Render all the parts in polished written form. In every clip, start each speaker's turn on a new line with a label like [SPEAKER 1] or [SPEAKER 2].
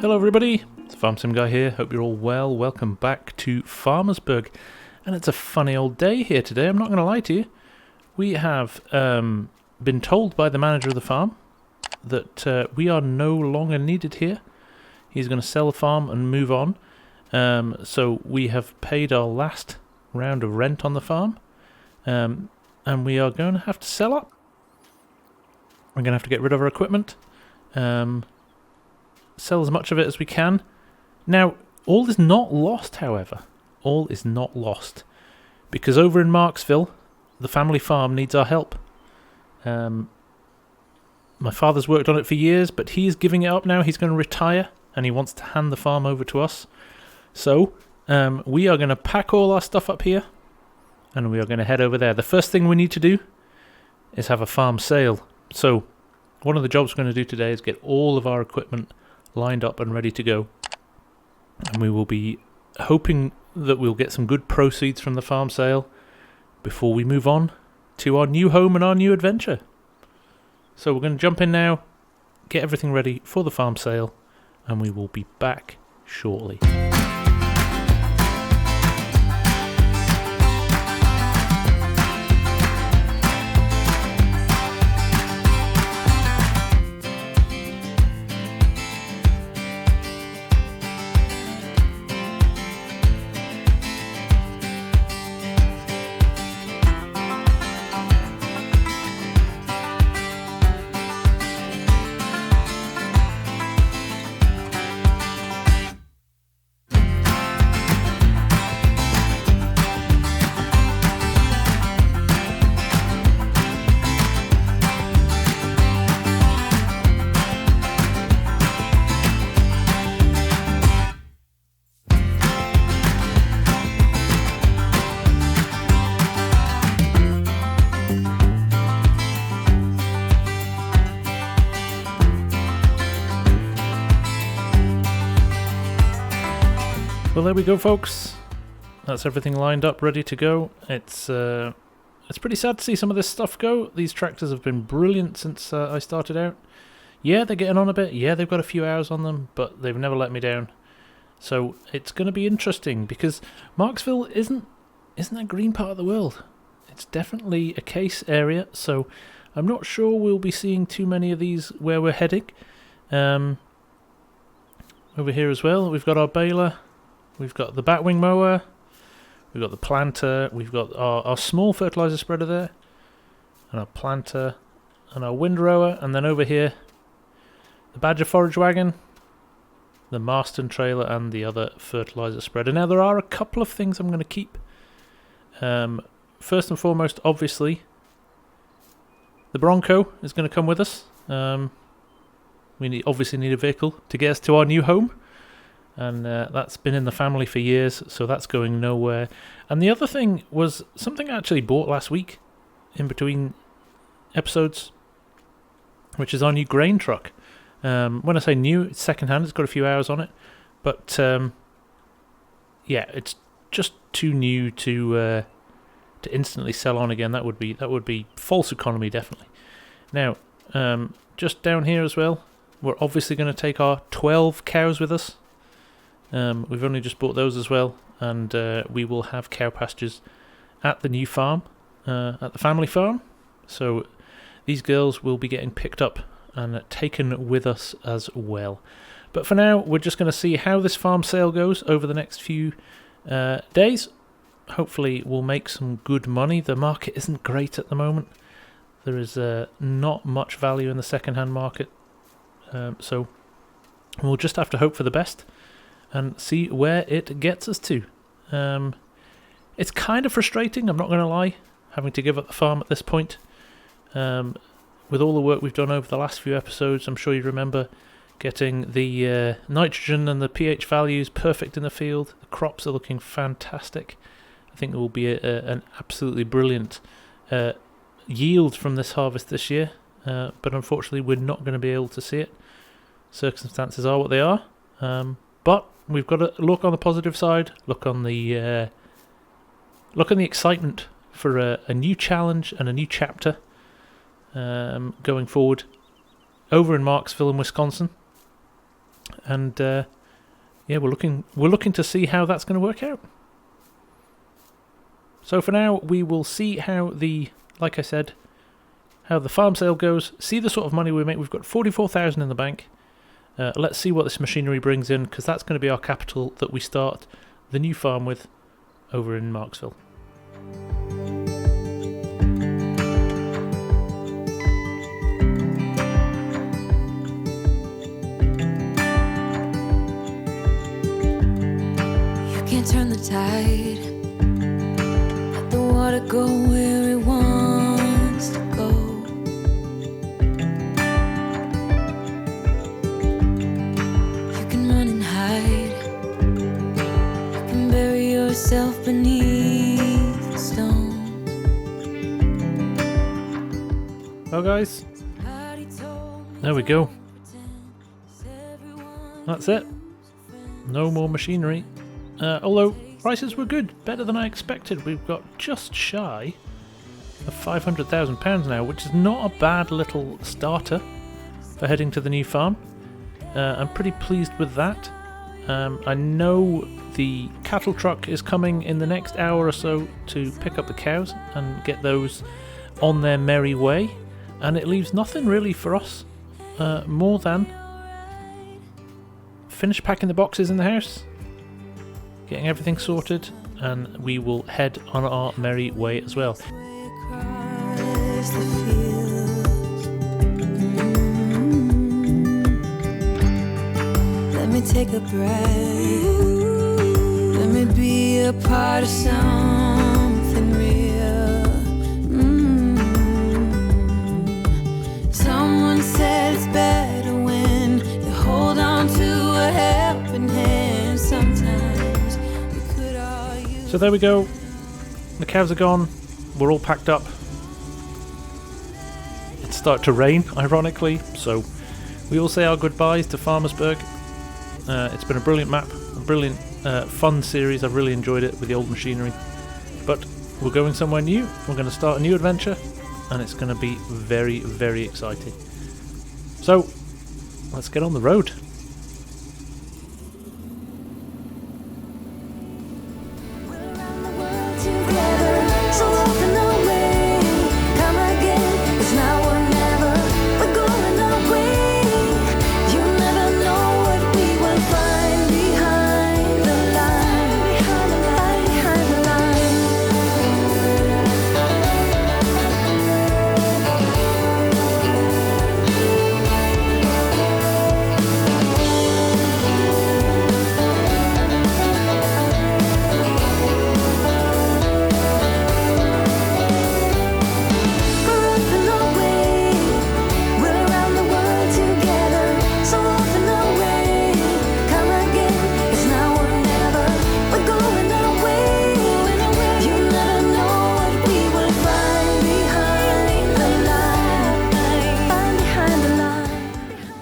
[SPEAKER 1] Hello everybody, it's Farm Sim Guy here, hope you're all well. Welcome back to Farmersburg. And it's a funny old day here today, I'm not going to lie to you. We have been told by the manager of the farm that we are no longer needed here. He's going to sell the farm and move on. So we have paid our last round of rent on the farm. And we are going to have to sell up. We're going to have to get rid of our equipment. Sell as much of it as we can. Now, all is not lost, however. All is not lost. Because over in Marksville, the family farm needs our help. My father's worked on it for years, but he is giving it up now. He's going to retire, and he wants to hand the farm over to us. So, we are going to pack all our stuff up here, and we are going to head over there. The first thing we need to do is have a farm sale. So, one of the jobs we're going to do today is get all of our equipment lined up and ready to go, and we will be hoping that we'll get some good proceeds from the farm sale before we move on to our new home and our new adventure. So we're going to jump in now, get everything ready for the farm sale, and we will be back shortly. Well, there we go, folks. That's everything lined up, ready to go. It's pretty sad to see some of this stuff go. These tractors have been brilliant since I started out. Yeah, they're getting on a bit. Yeah, they've got a few hours on them, but they've never let me down. So it's going to be interesting because Marksville isn't a green part of the world. It's definitely a case area, so I'm not sure we'll be seeing too many of these where we're heading. Over here as well, we've got our baler. We've got the batwing mower, we've got the planter, we've got our small fertilizer spreader there, and our planter, and our windrower, and then over here, the Badger forage wagon, the Marston trailer, and the other fertilizer spreader. Now there are a couple of things I'm going to keep. First and foremost, obviously, the Bronco is going to come with us. We obviously need a vehicle to get us to our new home. And that's been in the family for years, so that's going nowhere. And the other thing was something I actually bought last week, in between episodes, which is our new grain truck. When I say new, it's second-hand, it's got a few hours on it. But, yeah, it's just too new to instantly sell on again. That would be false economy, definitely. Now, just down here as well, we're obviously going to take our 12 cows with us. We've only just bought those as well, and we will have cow pastures at the new farm, at the family farm. So these girls will be getting picked up and taken with us as well. But for now, we're just going to see how this farm sale goes over the next few days. Hopefully we'll make some good money. The market isn't great at the moment. There is not much value in the second-hand market. So we'll just have to hope for the best and see where it gets us to. It's kind of frustrating, I'm not going to lie, having to give up the farm at this point. With all the work we've done over the last few episodes, I'm sure you remember getting the nitrogen and the pH values perfect in the field. The crops are looking fantastic. I think there will be an absolutely brilliant yield from this harvest this year, but unfortunately we're not going to be able to see it. Circumstances are what they are. But we've got to look on the positive side. Look on the excitement for a new challenge and a new chapter going forward over in Marksville in Wisconsin. And yeah, we're looking to see how that's going to work out. So for now, we will see how like I said, how the farm sale goes. See the sort of money we make. We've got 44,000 in the bank. Let's see what this machinery brings in, because that's going to be our capital that we start the new farm with over in Marksville.
[SPEAKER 2] You can't turn the tide. Let the water go where it wants to go. Yourself beneath the stones.
[SPEAKER 1] Well guys, there we go. That's it. No more machinery. Although prices were good, better than I expected. We've got just shy of £500,000 now, which is not a bad little starter for heading to the new farm. I'm pretty pleased with that. I know the cattle truck is coming in the next hour or so to pick up the cows and get those on their merry way, and it leaves nothing really for us more than finish packing the boxes in the house, getting everything sorted, and we will head on our merry way as well.
[SPEAKER 2] Let me take a breath. Let me be a part of something real. Someone said it's better when you hold on to a helping hand. Sometimes we could all use.
[SPEAKER 1] So there we go. The cows are gone. We're all packed up. It's started to rain, ironically, so we all say our goodbyes to Farmersburg. It's been a brilliant map, a brilliant fun series. I've really enjoyed it with the old machinery. But we're going somewhere new. We're going to start a new adventure, and it's going to be very, very exciting. So, let's get on the road.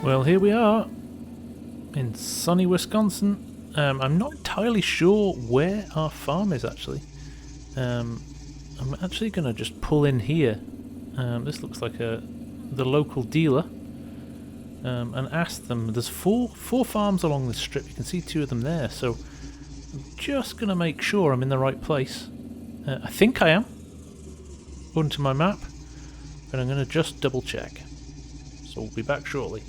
[SPEAKER 1] Well, here we are in sunny Wisconsin. I'm not entirely sure where our farm is actually. I'm actually going to just pull in here. This looks like the local dealer, and ask them. There's four farms along this strip. You can see two of them there. So I'm just going to make sure I'm in the right place. I think I am, according to my map, but I'm going to just double check. So we'll be back shortly.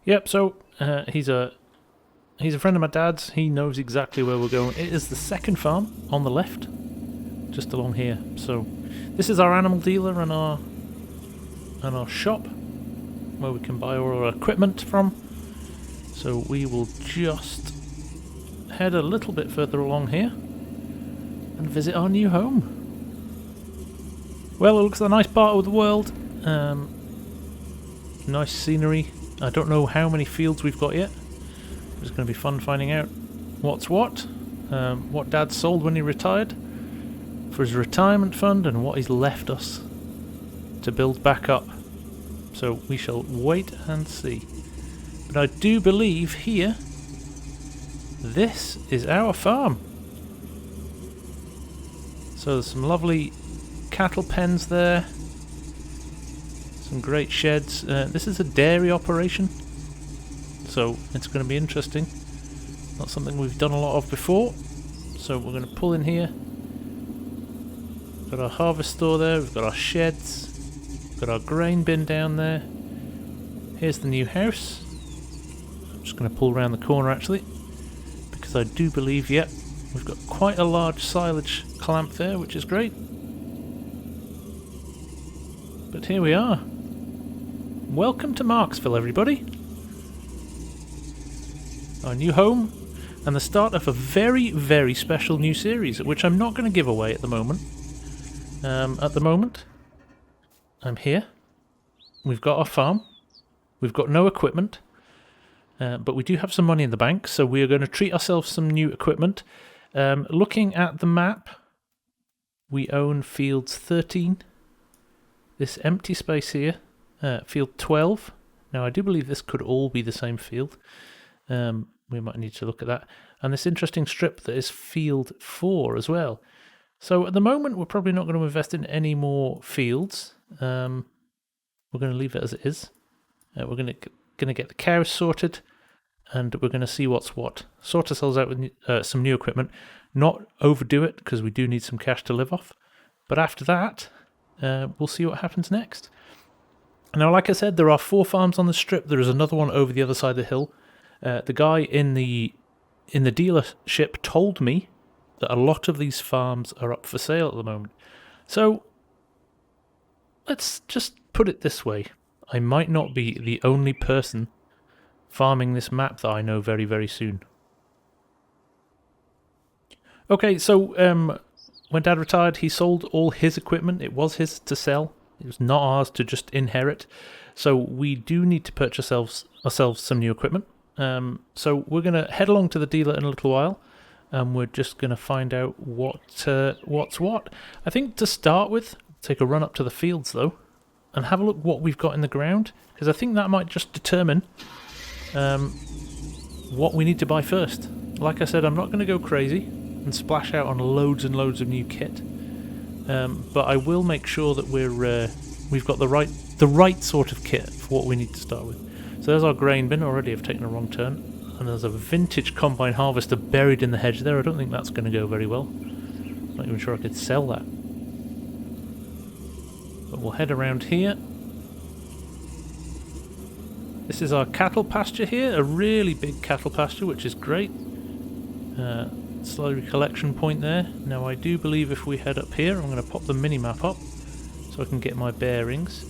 [SPEAKER 1] Yep, so he's a friend of my dad's. He knows exactly where we're going. It is the second farm on the left, just along here. So this is our animal dealer and our shop where we can buy all our equipment from. So we will just head a little bit further along here and visit our new home. Well, it looks like a nice part of the world. Nice scenery. I don't know how many fields we've got yet. It's going to be fun finding out what's what Dad sold when he retired for his retirement fund, and what he's left us to build back up. So we shall wait and see. But I do believe here, this is our farm. So there's some lovely cattle pens there. Some great sheds. This is a dairy operation, so it's going to be interesting. Not something we've done a lot of before. So we're going to pull in here. Got our harvest store there, we've got our sheds, we've got our grain bin down there. Here's the new house. I'm just going to pull around the corner actually, because I do believe, yep, we've got quite a large silage clamp there, which is great. But here we are. Welcome to Marksville, everybody. Our new home, and the start of a very, very special new series, which I'm not going to give away at the moment. I'm here. We've got our farm. We've got no equipment, but we do have some money in the bank, so we are going to treat ourselves some new equipment. Looking at the map, we own fields 13. This empty space here, field 12. Now, I do believe this could all be the same field. We might need to look at that. And this interesting strip that is field 4 as well. So at the moment, we're probably not going to invest in any more fields. We're going to leave it as it is. We're going to get the cows sorted, and we're going to see what's what. Sort ourselves out with some new equipment. Not overdo it, because we do need some cash to live off. But after that, we'll see what happens next. Now, like I said, there are 4 farms on the strip. There is another one over the other side of the hill. The guy in the dealership told me that a lot of these farms are up for sale at the moment. So, let's just put it this way. I might not be the only person farming this map that I know very, very soon. Okay, so when Dad retired, he sold all his equipment. It was his to sell. It was not ours to just inherit. So we do need to purchase ourselves some new equipment. So we're going to head along to the dealer in a little while. We're just going to find out what's what. I think to start with, take a run up to the fields though, and have a look what we've got in the ground, because I think that might just determine what we need to buy first. Like I said, I'm not going to go crazy and splash out on loads and loads of new kit, but I will make sure that we've got the right sort of kit for what we need to start with. So there's our grain bin. Already I've taken a wrong turn. And there's a vintage combine harvester buried in the hedge there. I don't think that's going to go very well. Not even sure I could sell that. But we'll head around here. This is our cattle pasture here. A really big cattle pasture, which is great. Slurry collection point there. Now I do believe if we head up here, I'm going to pop the mini-map up so I can get my bearings.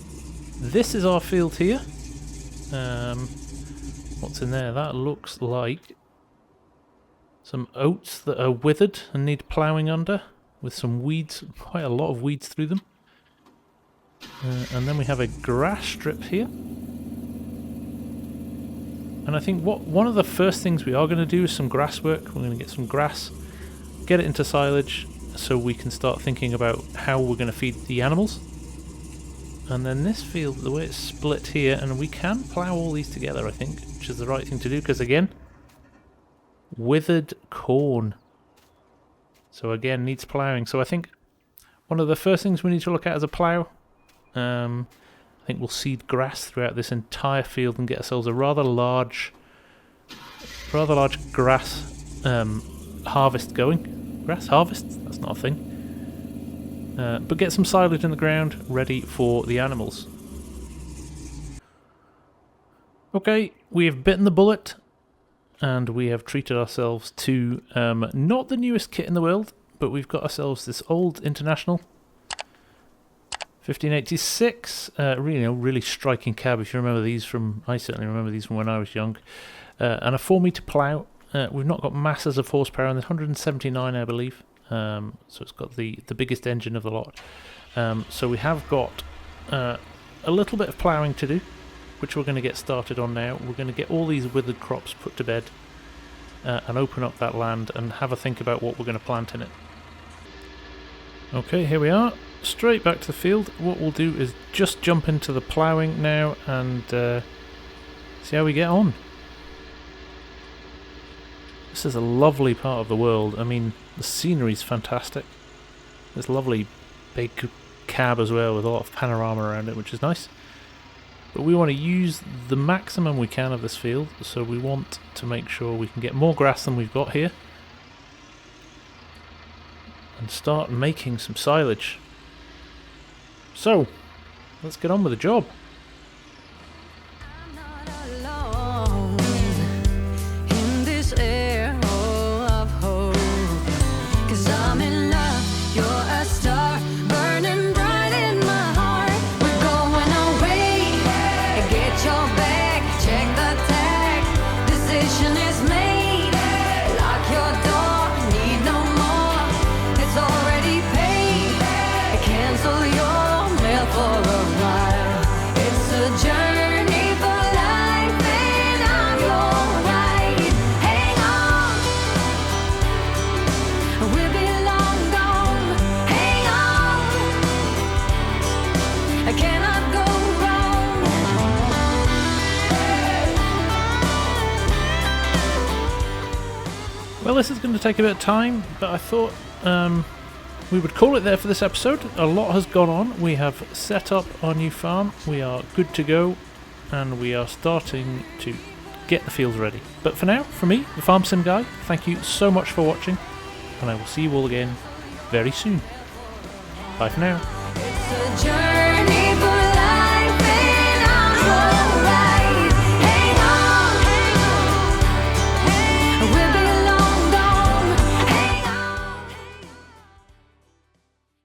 [SPEAKER 1] This is our field here. What's in there? That looks like some oats that are withered and need ploughing under, with some weeds, quite a lot of weeds through them. And then we have a grass strip here. And I think one of the first things we are going to do is some grass work. We're going to get some grass, get it into silage, so we can start thinking about how we're going to feed the animals. And then this field, the way it's split here, and we can plough all these together, I think, which is the right thing to do, because again, withered corn. So again, needs ploughing. So I think one of the first things we need to look at is a plough. I think we'll seed grass throughout this entire field and get ourselves a rather large grass harvest going. Grass harvest? That's not a thing. But get some silage in the ground ready for the animals. Okay, we have bitten the bullet, and we have treated ourselves to not the newest kit in the world, but we've got ourselves this old International 1586, really striking cab. If you remember these from, I certainly remember these from when I was young, and a 4-meter plough. We've not got masses of horsepower, and there's 179, I believe. So it's got the biggest engine of the lot. So we have got a little bit of ploughing to do, which we're going to get started on now. We're going to get all these withered crops put to bed and open up that land and have a think about what we're going to plant in it. Okay, here we are, straight back to the field. What we'll do is just jump into the ploughing now and see how we get on. This is a lovely part of the world. I mean, the scenery's fantastic. This lovely big cab as well with a lot of panorama around it, which is nice. But we want to use the maximum we can of this field, so we want to make sure we can get more grass than we've got here. And start making some silage. So, let's get on with the job.
[SPEAKER 2] I'm not alone in this air of hope, 'cause I'm in love, you're a star, burning bright in my heart. We're going away, get your bag, check the tag, decision is made, lock your door, need no more, it's already paid, cancel your mail for a while, it's a journey for life and I'm your ride. Hang on, we'll be long gone. Hang on, I cannot go wrong.
[SPEAKER 1] Well, this is going to take a bit of time, but I thought we would call it there for this episode. A lot has gone on. We have set up our new farm. We are good to go, and we are starting to get the fields ready. But for now, from me, the Farm Sim Guy, thank you so much for watching, and I will see you all again very soon. Bye for now.
[SPEAKER 2] It's a journey.